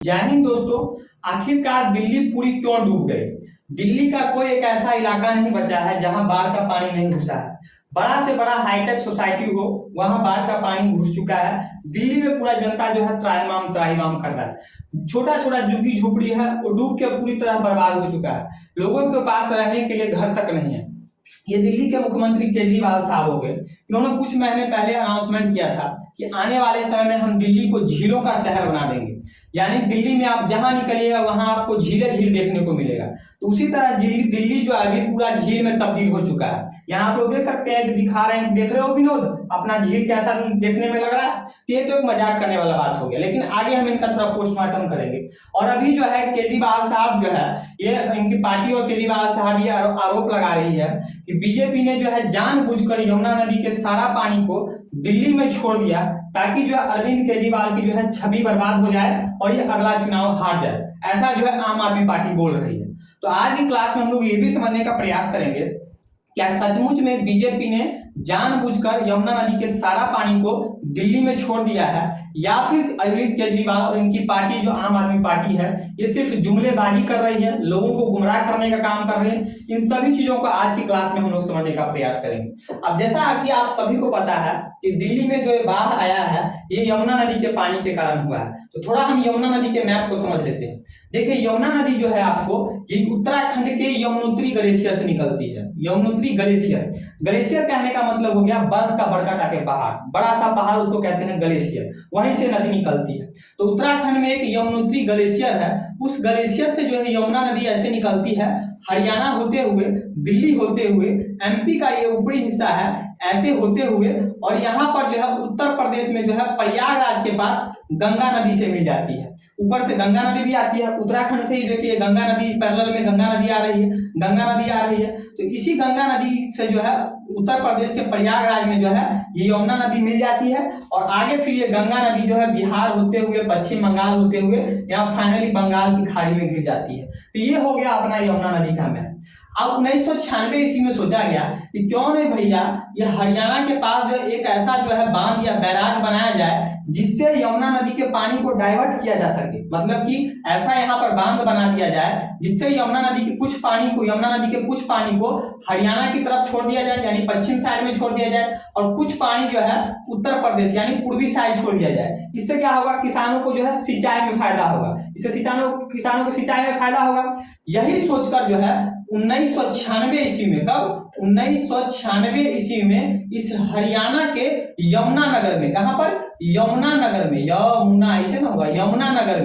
जय हिंद दोस्तों। आखिरकार दिल्ली पूरी क्यों डूब गई? दिल्ली का कोई एक ऐसा इलाका नहीं बचा है जहां बाढ़ का पानी नहीं घुसा है। बड़ा से बड़ा हाईटेक सोसाइटी हो, वहां बाढ़ का पानी घुस चुका है। दिल्ली में पूरा जनता जो है त्राहिमाम त्राहिमाम कर रहा है। छोटा छोटा झुग्गी झोपड़ी है वो डूब के पूरी तरह बर्बाद हो चुका है। लोगों के पास रहने के लिए घर तक नहीं है। ये दिल्ली के मुख्यमंत्री केजरीवाल साहब हो गए। इन्होंने कुछ महीने पहले अनाउंसमेंट किया था कि आने वाले समय में हम दिल्ली को झीलों का शहर बना देंगे, यानी दिल्ली में आप जहां निकलिएगा वहां आपको झील देखने को मिलेगा। तो उसी तरह दिल्ली जो है अभी पूरा झील में तब्दील हो चुका है। यहाँ आप लोग देख सकते हैं, दिखा रहे हैं, देख रहे हो विनोद, अपना झील कैसा देखने में लग रहा है। तो ये तो एक मजाक करने वाला बात हो गया, लेकिन आगे हम इनका थोड़ा पोस्टमार्टम करेंगे। और अभी जो है केजरीवाल साहब जो है, ये इनकी पार्टी और केजरीवाल साहब ये आरोप लगा रही है कि बीजेपी ने जो है जानबूझकर यमुना नदी के सारा पानी को दिल्ली में छोड़ दिया ताकि जो है अरविंद केजरीवाल की जो है छवि बर्बाद हो जाए और ये अगला चुनाव हार जाए। ऐसा जो है आम आदमी पार्टी बोल रही है। तो आज की क्लास में हम लोग ये भी समझने का प्रयास करेंगे क्या सचमुच में बीजेपी ने जानबूझकर यमुना नदी के सारा पानी को दिल्ली में छोड़ दिया है, या फिर अरविंद केजरीवाल और इनकी पार्टी जो आम आदमी पार्टी है ये सिर्फ जुमलेबाजी कर रही है, लोगों को गुमराह करने का काम कर रही है। इन सभी चीजों को आज की क्लास में हम लोग समझने का प्रयास करेंगे। अब जैसा कि आप सभी को पता है कि दिल्ली में जो बाढ़ आया है ये यमुना नदी के पानी के कारण हुआ है। तो थोड़ा हम यमुना नदी के मैप को समझ लेते हैं। देखिए यमुना नदी जो है आपको ये उत्तराखंड के यमुनोत्री ग्लेशियर से निकलती है। यमुनोत्री ग्लेशियर, ग्लेशियर कहने का मतलब हो गया बर्फ का बड़का टाके पहाड़, बड़ा सा पहाड़ उसको कहते हैं ग्लेशियर, वहीं से नदी निकलती है। तो उत्तराखंड में एक यमुनोत्री ग्लेशियर है, उस ग्लेशियर से जो है यमुना नदी ऐसे निकलती है, हरियाणा होते हुए, दिल्ली होते हुए, एमपी का ये ऊपरी हिस्सा है ऐसे होते हुए, और यहाँ पर जो है उत्तर प्रदेश में जो है प्रयागराज के पास गंगा नदी से मिल जाती है। ऊपर से गंगा नदी भी आती है, उत्तराखंड से ही देखिए गंगा नदी पैरेलल में गंगा नदी आ रही है, गंगा नदी आ रही है। तो इसी गंगा नदी से जो है उत्तर प्रदेश के प्रयागराज में जो है ये यमुना नदी मिल जाती है, और आगे फिर ये गंगा नदी जो है बिहार होते हुए, पश्चिम बंगाल होते हुए यहाँ फाइनली बंगाल की खाड़ी में गिर जाती है। तो ये हो गया अपना यमुना नदी का मैप। अब 1996 ईस्वी में सोचा गया कि क्यों नहीं भैया ये हरियाणा के पास जो एक ऐसा जो है बांध या बैराज बनाया जाए जिससे यमुना नदी के पानी को डाइवर्ट किया जा सके। मतलब कि ऐसा यहाँ पर बांध बना दिया जाए जिससे यमुना नदी के कुछ पानी को हरियाणा की तरफ छोड़ दिया जाए, यानी पश्चिम साइड में छोड़ दिया जाए, और कुछ पानी जो है उत्तर प्रदेश यानी पूर्वी साइड छोड़ दिया जाए। इससे क्या होगा, किसानों को जो है सिंचाई में फायदा होगा, इससे किसानों को सिंचाई में फायदा होगा। यही सोचकर जो है 1996 ईस्वी में, कब 1996 ईस्वी में इस हरियाणा के यमुना नगर में, कहां पर, यमुना नगर में, यमुना ऐसे ना होगा, यमुना नगर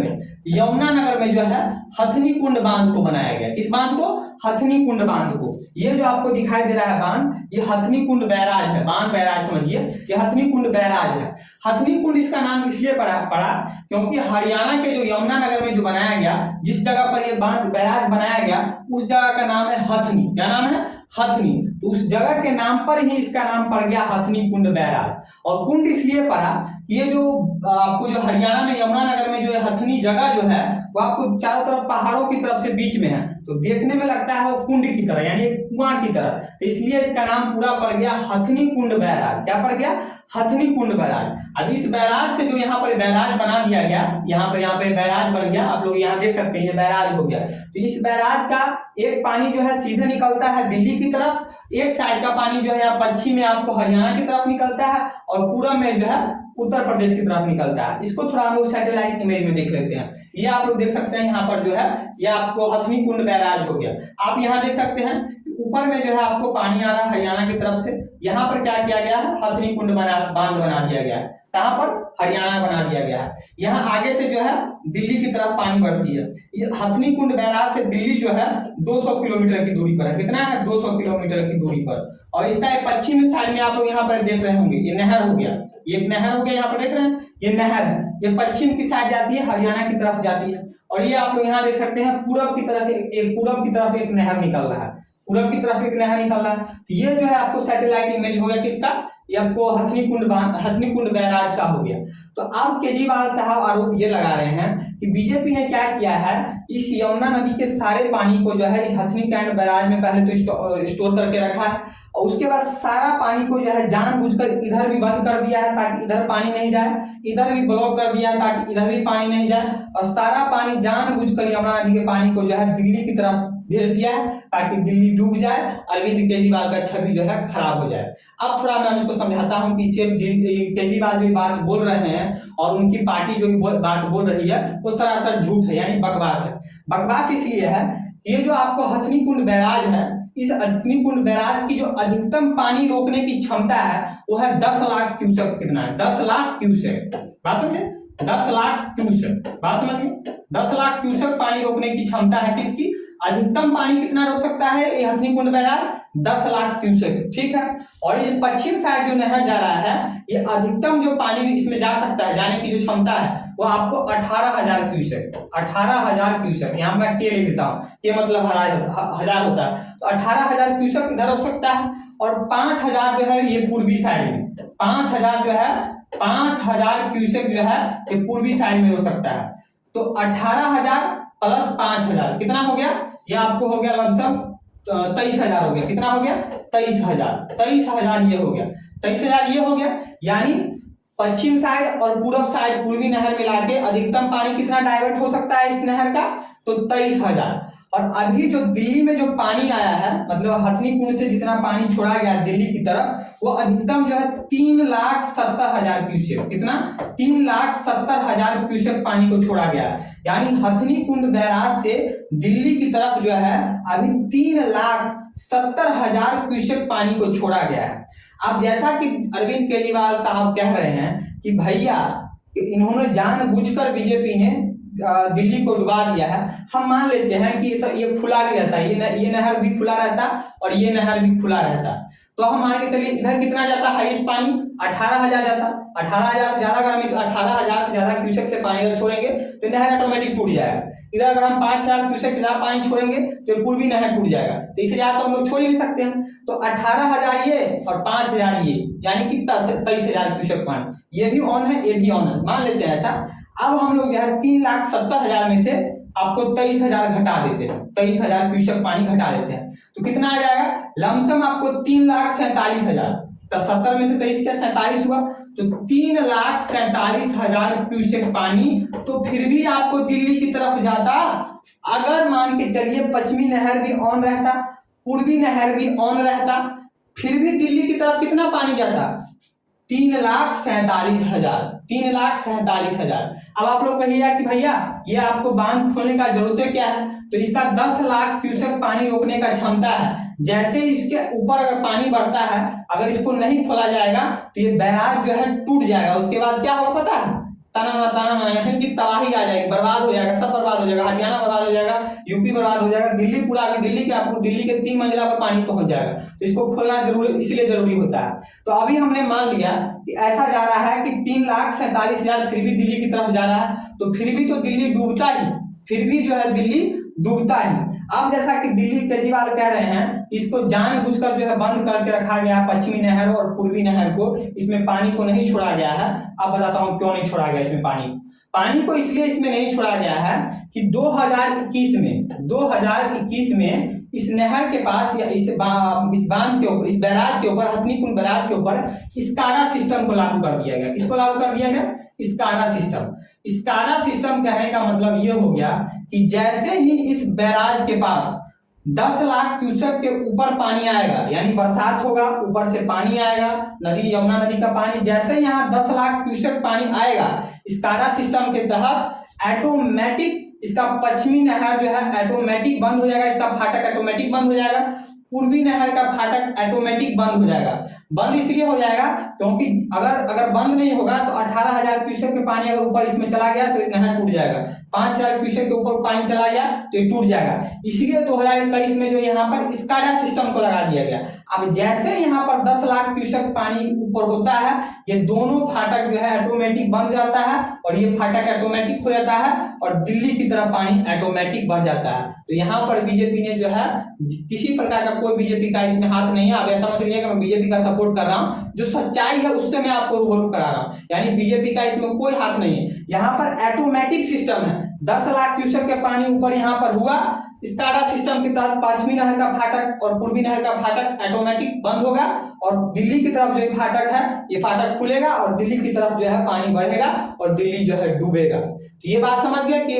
में जो है हथनी कुंड बांध को बनाया गया। किस बांध को, हथनी कुंड बांध को। ये जो आपको दिखाई दे रहा है बांध, ये हथनी कुंड बैराज है, बांध बैराज समझिए, ये हथनी कुंड बैराज है। हथनी कुंड इसका नाम इसलिए पड़ा क्योंकि हरियाणा के जो यमुना नगर में जो बनाया गया, जिस जगह पर ये बांध बैराज बनाया गया उस जगह का नाम है हथनी। क्या नाम है, हथनी। तो उस जगह के नाम पर ही इसका नाम पड़ गया हथनी कुंड बैराज। और कुंड इसलिए पड़ा, ये जो आपको जो हरियाणा में यमुना नगर में जो हथनी जगह जो है वो आपको चारों तरफ पहाड़ों की तरफ से बीच में है, तो देखने में लगता है वो कुंड की तरह, यानी कुआं की तरह। तो इसलिए इसका नाम पूरा पड़ गया हथनी कुंड बैराज। क्या पड़ गया, हथनी कुंड बैराज। अब इस बैराज से जो यहाँ पर बैराज बना दिया गया, यहाँ पे बैराज बन गया, आप लोग यहाँ देख सकते हैं ये बैराज हो गया। तो इस बैराज का एक पानी जो है सीधे निकलता है दिल्ली की तरफ, एक साइड का पानी जो है यहाँ पश्चिम में आपको हरियाणा की तरफ निकलता है, और पूरब में जो है उत्तर प्रदेश की तरफ निकलता है। इसको थोड़ा हम लोग सैटेलाइट इमेज में देख लेते हैं। ये आप लोग देख सकते हैं यहाँ पर जो है ये आपको हथनी कुंड बैराज हो गया। आप यहाँ देख सकते हैं ऊपर में जो है आपको पानी आ रहा है हरियाणा की तरफ से, यहाँ पर क्या किया गया है, हथनी कुंड बांध बना दिया गया है। कहां पर, हरियाणा बना दिया गया है। यहाँ आगे से जो है दिल्ली की तरफ पानी बढ़ती है। ये हथनी कुंड बैराज से दिल्ली जो है 200 किलोमीटर की दूरी पर है। कितना है, 200 किलोमीटर की दूरी पर। और इसका एक पश्चिम साइड में आप लोग यहाँ पर देख रहे होंगे, ये नहर हो गया, ये एक नहर हो गया, यहाँ पर देख रहे हैं ये नहर है, ये पश्चिम की साइड जाती है, हरियाणा की तरफ जाती है। और ये आप लोग यहाँ देख सकते हैं पूरब की तरफ एक नहर निकल रहा है, पूरब की तरफ एक नहर निकल रहा है। तो ये जो है आपको सैटेलाइट इमेज हो गया किसका, ये आपको हथनी कुंड बैराज का हो गया। तो अब केजरीवाल साहब आरोप ये लगा रहे हैं कि बीजेपी ने क्या किया है, इस यमुना नदी के सारे पानी को जो है इस हथनी कुंड बैराज में पहले तो स्टोर करके रखा है, और उसके बाद सारा पानी को जो है जानबूझकर इधर भी बंद कर दिया है ताकि इधर पानी नहीं जाए, इधर भी ब्लॉक कर दिया है ताकि इधर भी पानी नहीं जाए, और सारा पानी जानबूझकर यमुना नदी के पानी को जो है दिल्ली की तरफ भेज दिया है ताकि दिल्ली डूब जाए, अरविंद केजरीवाल का छवि जो है खराब हो जाए। अब थोड़ा मैं इसको समझाता हूँ कि सिर्फ केजरीवाल जो बात बोल रहे हैं और उनकी पार्टी जो बात बोल रही है वो सरासर झूठ है, यानी बकवास है। बकवास इसलिए है, ये जो आपको हथनी कुंड बैराज है, इस हथनी कुंड बैराज की जो अधिकतम पानी रोकने की क्षमता है वो है 10 लाख क्यूसेक। कितना है? 10 लाख क्यूसेक। बात समझे? 10 लाख क्यूसेक। बात समझिए, 10 लाख क्यूसेक पानी रोकने की क्षमता है किसकी? अधिकतम पानी कितना रोक सकता है ये हथनी कुंड बैराज? 10 लाख क्यूसेक। ठीक है। और ये पश्चिम साइड जो नहर जा रहा है, ये अधिकतम जो पानी इसमें जा सकता है, जाने की जो क्षमता है वो आपको 18,000 क्यूसेक। 18,000 क्यूसेक। यहाँ मैं के लिख देता हूँ, के मतलब हजार होता है, तो 18,000 क्यूसेक इधर रोक सकता है। और 5,000 जो है ये पूर्वी साइड में, 5,000 जो है 5,000 क्यूसेक जो है ये पूर्वी साइड में हो सकता है। तो 18,000 प्लस 5,000 कितना हो गया? ये आपको हो गया लमसम 23,000 हो गया। कितना हो गया? 23,000। 23,000 ये हो गया, 23,000 ये हो गया। यानी पश्चिम साइड और पूरब साइड पूर्वी नहर मिला के अधिकतम पानी कितना डाइवर्ट हो सकता है इस नहर का? तो 23,000। और अभी जो दिल्ली में जो पानी आया है, मतलब हथनी कुंड से जितना पानी छोड़ा गया दिल्ली की तरफ, वो अधिकतम जो है 3,70,000 क्यूसेक। कितना? 3,70,000 क्यूसेक पानी को छोड़ा गया है। यानी हथनी कुंड बैराज से दिल्ली की तरफ जो है अभी 3,70,000 क्यूसेक पानी को छोड़ा गया है। अब जैसा कि अरविंद केजरीवाल साहब कह रहे हैं कि भैया इन्होंने जानबूझकर बीजेपी ने दिल्ली को डुबा दिया है, हम मान लेते हैं कि ये खुला भी रहता है, ये नहर भी खुला रहता और ये नहर भी खुला रहता, तो हम मान के चलिए इधर कितना जाता हाईएस्ट पानी? 18,000 जाता। 18,000 से ज्यादा, अगर हम इस 18,000 से ज्यादा क्यूसेक से पानी इधर छोड़ेंगे तो नहर ऑटोमेटिक टूट जाएगा। इधर अगर हम 5,000 क्यूसेक से ज्यादा पानी छोड़ेंगे तो पूर्वी नहर टूट जाएगा, तो इससे ज्यादा तो हम लोग छोड़ ही नहीं सकते हैं। तो 18,000 ये और 5,000 ये, यानी कि 23,000 क्यूसेक पानी, ये भी ऑन है ये भी ऑन है, मान लेते हैं ऐसा। अब हम लोग जो है 3,70,000 में से आपको 23,000 घटा देते हैं, 23,000 क्यूसेक पानी घटा देते हैं, तो कितना आ जाएगा? लमसम आपको 3,47,000। तो 70 में से 23 क्या 47 हुआ, तो 3,47,000 क्यूसेक पानी तो फिर भी आपको दिल्ली की तरफ जाता। अगर मान के चलिए पश्चिमी नहर भी ऑन रहता, पूर्वी नहर भी ऑन रहता, फिर भी दिल्ली की तरफ कितना पानी जाता? 3,47,000। 3,47,000। अब आप लोग कहिएगा कि भैया ये आपको बांध खोलने का जरूरत क्या है? तो इसका 10 लाख क्यूसेक पानी रोकने का क्षमता है। जैसे इसके ऊपर अगर पानी बढ़ता है, अगर इसको नहीं खोला जाएगा तो ये बैराज जो है टूट जाएगा। उसके बाद क्या होगा पता है? तना यानी कि तबाही आ जाएगी, बर्बाद हो जाएगा, सब बर्बाद हो जाएगा। हरियाणा बर्बाद हो जाएगा, यूपी बर्बाद हो जाएगा, दिल्ली पूरा, अभी दिल्ली के आपको दिल्ली के 3 मंजिला पर पानी पहुंच जाएगा। तो इसको खोलना जरूरी, इसलिए जरूरी होता है। तो अभी हमने मान लिया कि ऐसा जा रहा है कि 3,47,000 फिर भी दिल्ली की तरफ जा रहा है, तो फिर भी तो दिल्ली डूबता ही, फिर भी जो है दिल्ली डूबता ही। अब जैसा कि दिल्ली केजरीवाल कह रहे हैं, इसको जानबूझकर जो है बंद करके रखा गया पश्चिमी नहर और पूर्वी नहर को, इसमें पानी को नहीं छोड़ा गया है। अब बताता हूं क्यों नहीं छोड़ा गया इसमें पानी को इसलिए इसमें नहीं छोड़ा गया है कि 2021 में इस नहर के पास या इस बांध के ऊपर, इस बैराज के ऊपर, हथनी कुंड बैराज के ऊपर स्काडा सिस्टम को लागू कर दिया गया। इसको लागू कर दिया गया स्काडा सिस्टम। स्काडा सिस्टम कहने का मतलब ये हो गया कि जैसे ही इस बैराज के पास 10 लाख क्यूसेक के ऊपर पानी आएगा, यानी बरसात होगा, ऊपर से पानी आएगा, नदी यमुना नदी का पानी, जैसे यहाँ 10 लाख क्यूसेक पानी आएगा, स्काडा सिस्टम के तहत ऑटोमेटिक इसका पश्चिमी नहर जो है ऑटोमेटिक बंद हो जाएगा, इसका फाटक ऑटोमेटिक बंद हो जाएगा, पूर्वी नहर का फाटक ऑटोमेटिक बंद हो जाएगा। बंद इसलिए हो जाएगा क्योंकि अगर बंद नहीं होगा तो 18,000 क्यूसेक के पानी अगर ऊपर इसमें चला गया तो नहर टूट जाएगा। 5,000 क्यूसेक के ऊपर पानी चला गया तो ये टूट जाएगा। इसलिए 2021 में जो यहाँ पर स्काडा सिस्टम को लगा दिया गया। अब जैसे यहाँ पर 10 लाख क्यूसेक पानी ऊपर होता है, ये दोनों फाटक जो है ऑटोमेटिक बंद जाता है और ये फाटक ऑटोमेटिक खुल जाता है और दिल्ली की तरफ पानी ऑटोमेटिक बढ़ जाता है। तो यहाँ पर बीजेपी ने जो है, किसी प्रकार का कोई बीजेपी का इसमें हाथ नहीं है। आप ऐसा समझ लीजिए कि मैं बीजेपी का सपोर्ट कर रहा हूँ, जो सच्चाई है उससे मैं आपको रूबरू करा रहा हूँ, यानी बीजेपी का इसमें कोई हाथ नहीं है। यहाँ पर ऑटोमेटिक सिस्टम है, 10 लाख क्यूसेक के पानी ऊपर यहाँ पर हुआ। स्काडा सिस्टम के तहत पश्चिमी नहर का फाटक और पूर्वी नहर का फाटक ऑटोमेटिक बंद होगा और दिल्ली की तरफ जो ये फाटक है ये फाटक खुलेगा और दिल्ली की तरफ जो है पानी बढ़ेगा और दिल्ली जो है डूबेगा। तो ये बात समझ गया कि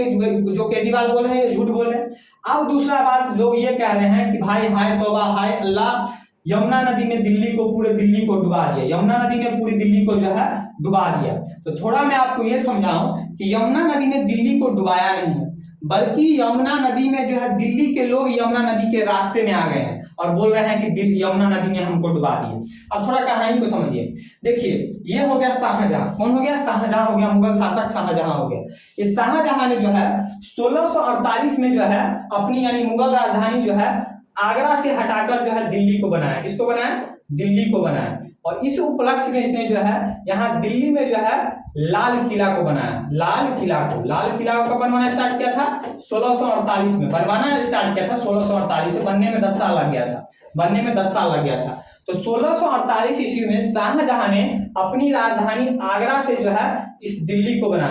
जो केजरीवाल बोल रहे हैं ये झूठ बोल रहे हैं। अब दूसरा बात, लोग ये कह रहे हैं कि भाई हाय तौबा हाय अल्लाह, यमुना नदी ने दिल्ली को, पूरे दिल्ली को डुबा दिया, यमुना नदी ने पूरी दिल्ली को जो है डुबा दिया। तो थोड़ा मैं आपको ये समझाऊं कि यमुना नदी ने दिल्ली को डुबाया नहीं है, बल्कि यमुना नदी में जो है दिल्ली के लोग यमुना नदी के रास्ते में आ गए हैं और बोल रहे हैं कि यमुना नदी ने हमको डुबा दिया। अब थोड़ा कहानी को समझिए। देखिए, ये हो गया शाहजहां। कौन हो गया? शाहजहां हो गया, मुगल शासक शाहजहां हो गया। इस शाहजहां ने जो है 1648 में जो है अपनी यानी मुगल राजधानी जो है आगरा से हटाकर जो है दिल्ली को बनाया। किसको बनाया? दिल्ली को बनाया। और इस उपलक्ष्य में इसने जो है यहाँ दिल्ली में जो है लाल किला को बनाया। लाल किला को कब बनवाना स्टार्ट किया था? 1648 में बनवाना स्टार्ट किया था। 1648 से बनने में 10 साल लग गया था। तो 1648 ईस्वी में शाहजहां ने अपनी राजधानी आगरा से जो है इस दिल्ली को बना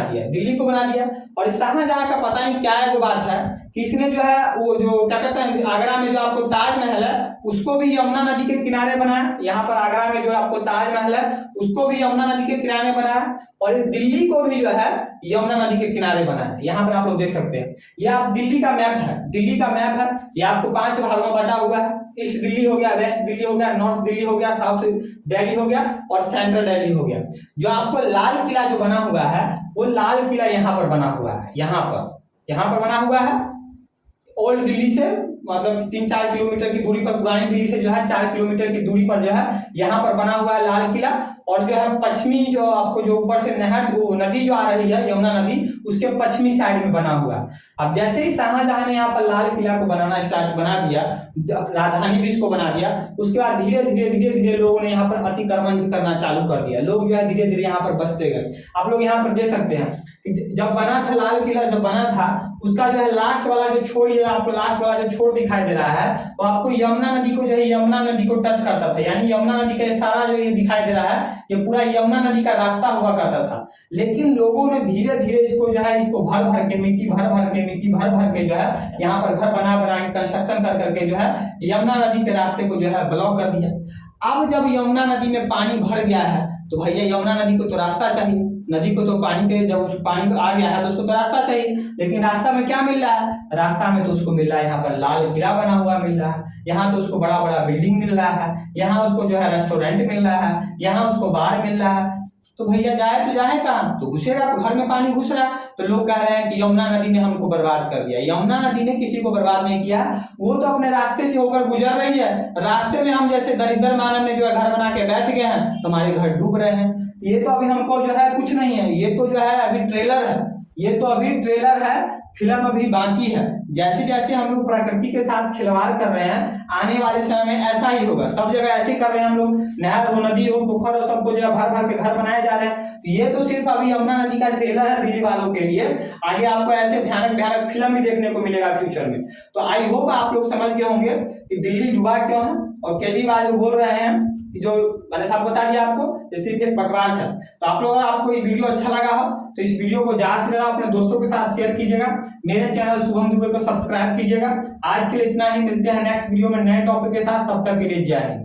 दिया। और शाहजहां का पता नहीं क्या है वो बात है कि इसने जो है वो जो क्या कहते हैं आगरा में जो आपको ताजमहल है उसको भी यमुना नदी के किनारे बनाया। यहाँ पर आगरा में जो आपको ताजमहल है उसको भी यमुना नदी के किनारे बनाया और दिल्ली को भी जो है यमुना नदी के किनारे बनाया। यहाँ पर आप लोग देख सकते हैं, ये आप दिल्ली का मैप है। ये आपको 5 भागों में बटा हुआ है। ईस्ट दिल्ली हो गया, वेस्ट दिल्ली हो गया, नॉर्थ दिल्ली हो गया, साउथ दिल्ली हो गया और सेंट्रल दिल्ली हो गया। जो आपको लाल किला जो बना हुआ है वो लाल किला यहाँ पर बना हुआ है। यहाँ पर बना हुआ है ओल्ड दिल्ली से, मतलब 3-4 किलोमीटर की दूरी पर, पुरानी दिल्ली से जो है 4 किलोमीटर की दूरी पर जो है यहाँ पर बना हुआ है लाल किला। और जो है पश्चिमी जो आपको जो ऊपर से नदी जो आ रही है यमुना नदी उसके पश्चिमी साइड में बना हुआ है। अब जैसे ही शाहजहां ने यहाँ पर लाल किला को बना दिया, राजधानी भी इसको बना दिया, उसके बाद धीरे धीरे लोगों ने यहाँ पर अतिक्रमण करना चालू कर दिया। लोग जो है धीरे धीरे यहाँ पर बसते गए। आप लोग यहाँ पर देख सकते हैं कि जब बना था लाल किला, जब बना था उसका जो है लास्ट वाला जो छोर, ये आपको लास्ट वाला जो छोर दिखाई दे रहा है तो आपको यमुना नदी को जो है यमुना नदी को टच करता था। यानी यमुना नदी का सारा जो ये दिखाई दे रहा है ये पूरा यमुना नदी का रास्ता हुआ करता था। लेकिन लोगों ने धीरे धीरे इसको जो है इसको भर भर के मिट्टी भर के जो है यहाँ पर घर बना के कंस्ट्रक्शन कर करके जो है यमुना नदी के रास्ते को जो है ब्लॉक कर दिया। अब जब यमुना नदी में पानी भर गया है तो भैया यमुना नदी को तो रास्ता चाहिए, नदी को तो पानी के, जब उस पानी को आ गया है तो उसको तो रास्ता चाहिए। लेकिन रास्ता में क्या मिल रहा है? रास्ता में तो उसको मिल रहा है यहाँ पर लाल किला बना हुआ मिल रहा है, यहाँ तो उसको बड़ा बड़ा बिल्डिंग मिल रहा है, यहाँ उसको जो है रेस्टोरेंट मिल रहा है, यहाँ उसको बार मिल रहा है। तो भैया जाए तो जाए कहाँ? तो घुसेगा, घर में पानी घुस रहा है। तो लोग कह रहे हैं कि यमुना नदी ने हमको बर्बाद कर दिया। यमुना नदी ने किसी को बर्बाद नहीं किया, वो तो अपने रास्ते से होकर गुजर रही है। रास्ते में हम जैसे दरिद्र मानव में जो है घर बना के बैठ गए हैं तो हमारे घर डूब रहे हैं। ये तो अभी हमको जो है कुछ नहीं है, ये तो जो है अभी ट्रेलर है, फिल्म अभी बाकी है। जैसे जैसे हम लोग प्रकृति के साथ खिलवाड़ कर रहे हैं आने वाले समय में ऐसा ही होगा। सब जगह ऐसे कर रहे हैं हम लोग, नहर हो, नदी हो, पोखर हो, सबको जो है भर भर के घर बनाए जा रहे हैं। ये तो सिर्फ अभी यमुना नदी का ट्रेलर है दिल्ली वालों के लिए। आगे आपको ऐसे भयानक फिल्म भी देखने को मिलेगा फ्यूचर में। तो आई होप आप लोग समझ गए होंगे कि दिल्ली डूबा क्यों है और केजरीवाल जो बोल रहे हैं कि जो मैंने सब बता दिया आपको, ये सिर्फ एक बकवास है। तो आप लोग, आपको ये वीडियो अच्छा लगा हो तो इस वीडियो को ज्यादा से ज्यादा अपने दोस्तों के साथ शेयर कीजिएगा। मेरे चैनल शुभम दुबे को सब्सक्राइब कीजिएगा। आज के लिए इतना ही, मिलते हैं नेक्स्ट वीडियो में नए टॉपिक के साथ। तब तक के लिए जय हिंद।